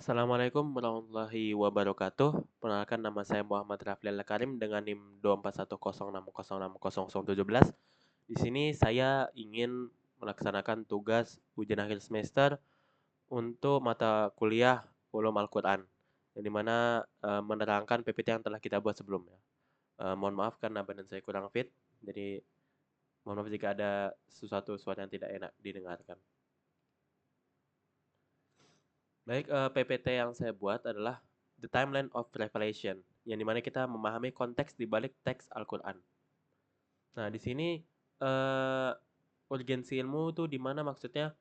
Assalamualaikum warahmatullahi wabarakatuh. Perkenalkan nama saya Muhammad Rafli Al-Karim dengan NIM 24106060017. Di sini saya ingin melaksanakan tugas ujian akhir semester untuk mata kuliah Ulum Al-Quran, yang dimana menerangkan PPT yang telah kita buat sebelumnya. Mohon maaf karena badan saya kurang fit, jadi mohon maaf jika ada sesuatu suara yang tidak enak didengarkan. Baik, PPT yang saya buat adalah The Timeline of Revelation, yang dimana kita memahami konteks di balik teks Al-Quran. Nah, di sini uh, urgensi ilmu itu dimana maksudnya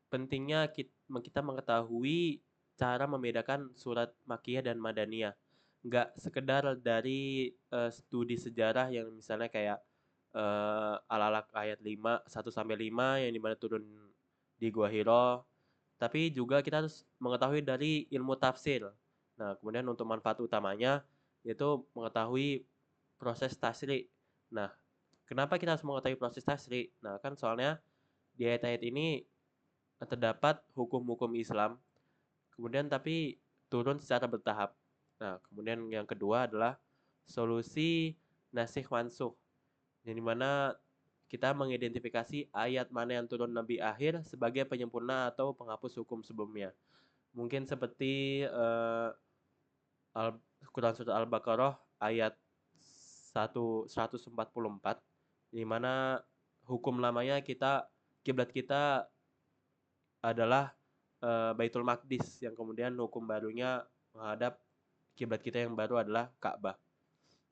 pentingnya kita mengetahui cara membedakan surat Makkiyah dan Madaniyah. Nggak sekedar dari studi sejarah yang misalnya kayak Al-Alaq ayat 5, 1-5 yang dimana turun di Gua Hiro, tapi juga kita harus mengetahui dari ilmu tafsir. Nah, kemudian untuk manfaat utamanya yaitu mengetahui proses tasri. Nah, kenapa kita harus mengetahui proses tasri? Nah, kan soalnya di ayat-ayat ini terdapat hukum-hukum Islam, kemudian tapi turun secara bertahap. Nah, kemudian yang kedua adalah solusi nasikh mansukh, yang dimana kita mengidentifikasi ayat mana yang turun lebih akhir sebagai penyempurna atau penghapus hukum sebelumnya. Mungkin seperti Quran Surat Al-Baqarah ayat 144, di mana hukum lamanya kiblat kita adalah Baitul Maqdis, yang kemudian hukum barunya menghadap kiblat kita yang baru adalah Ka'bah.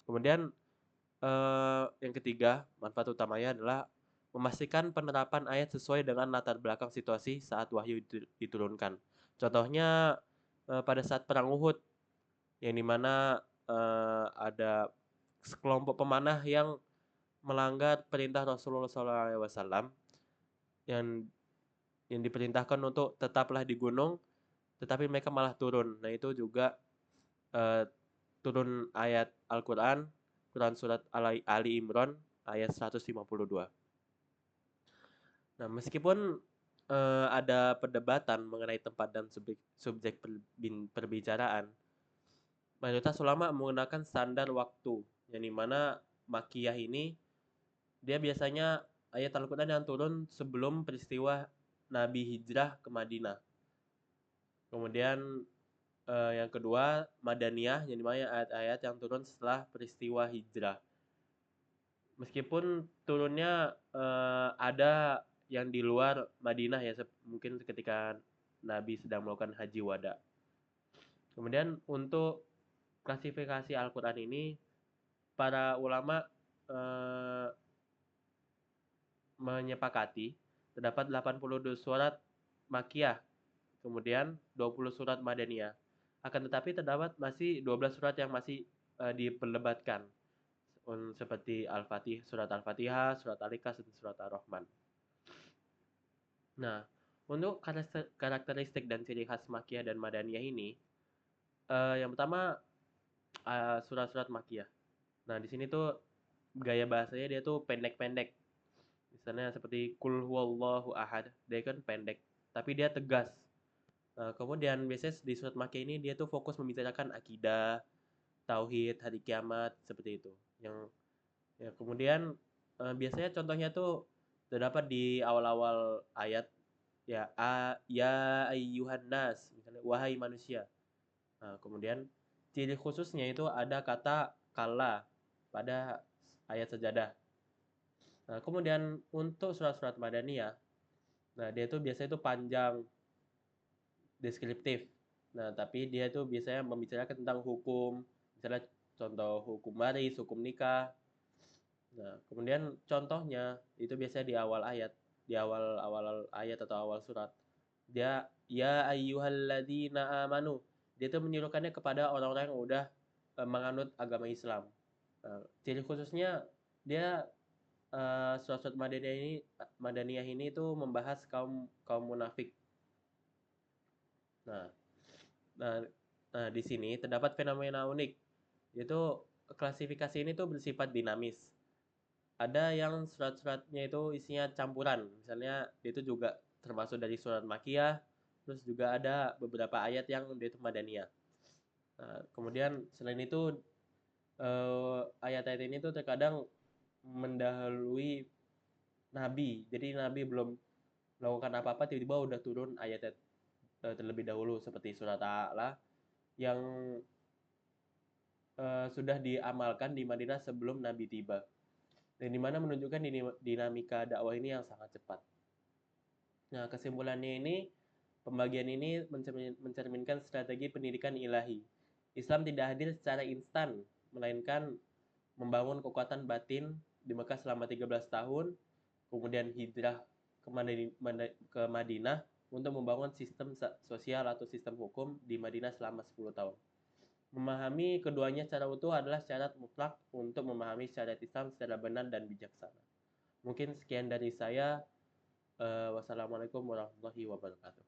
Kemudian yang ketiga, manfaat utamanya adalah memastikan penerapan ayat sesuai dengan latar belakang situasi saat wahyu diturunkan. Contohnya pada saat perang Uhud, yang dimana ada sekelompok pemanah yang melanggar perintah Rasulullah SAW yang diperintahkan untuk tetaplah di gunung, tetapi mereka malah turun. Nah, itu juga eh, turun ayat Al-Quran, Quran Surat Ali Imran ayat 152. Nah, meskipun ada perdebatan mengenai tempat dan subjek perbicaraan, mayoritas ulama menggunakan standar waktu, yang dimana Makiyah ini dia biasanya ayat Al-Quran yang turun sebelum peristiwa Nabi hijrah ke Madinah. Kemudian yang kedua Madaniyah, yang dimana ayat-ayat yang turun setelah peristiwa hijrah. Meskipun turunnya ada yang di luar Madinah ya, mungkin ketika Nabi sedang melakukan haji wada. Kemudian untuk klasifikasi Al-Quran ini, para ulama menyepakati terdapat 82 surat Makkiyah, kemudian 20 surat Madaniyah. Akan tetapi terdapat masih 12 surat yang masih diperdebatkan, seperti surat Al-Fatihah, surat Al-Ikhlas, dan surat Ar-Rahman. Nah, untuk karakteristik dan ciri khas Makkiyah dan Madaniyah ini, yang pertama surat-surat Makkiyah. Nah, di sini tuh gaya bahasanya dia tuh pendek-pendek. Misalnya seperti Qul huwallahu ahad, dia kan pendek, tapi dia tegas. Kemudian biasanya di surat Makkiyah ini dia tuh fokus membicarakan akidah, tauhid, hari kiamat, seperti itu. Yang ya, kemudian biasanya contohnya tuh terdapat di awal-awal ayat, ya ya ayyuhan nas, misalnya wahai manusia. Nah, kemudian ciri khususnya itu ada kata kala pada ayat sajadah. Nah, kemudian untuk surat-surat Madaniyah, nah dia tuh biasanya itu panjang, deskriptif. Nah, tapi dia tuh biasanya membicarakan tentang hukum, misalnya contoh hukum waris, hukum nikah. Nah, kemudian contohnya itu biasanya di awal ayat, di awal ayat atau awal surat. Dia ya ayyuhalladzina amanu. Dia tuh menyuruhkannya kepada orang-orang yang udah menganut agama Islam. Nah, ciri khususnya dia surat-surat Madaniyah ini tuh membahas kaum kaum munafik. Nah, nah, nah di sini terdapat fenomena unik, yaitu klasifikasi ini tuh bersifat dinamis. Ada yang surat-suratnya itu isinya campuran, misalnya itu juga termasuk dari surat Makkiyah, terus juga ada beberapa ayat yang itu madaniyah. Nah, kemudian selain itu ayat-ayat ini tuh terkadang mendahului nabi. Jadi nabi belum melakukan apa-apa tiba-tiba udah turun ayat terlebih dahulu seperti surat A'la yang sudah diamalkan di Madinah sebelum Nabi tiba. Dan dimana menunjukkan dinamika dakwah ini yang sangat cepat. Nah, kesimpulannya ini, pembagian ini mencerminkan strategi pendidikan ilahi. Islam tidak hadir secara instan, melainkan membangun kekuatan batin di Mekah selama 13 tahun, kemudian hijrah ke Madinah untuk membangun sistem sosial atau sistem hukum di Madinah selama 10 tahun. Memahami keduanya secara utuh adalah syarat mutlak untuk memahami syariat Islam secara benar dan bijaksana. Mungkin sekian dari saya. Wassalamualaikum warahmatullahi wabarakatuh.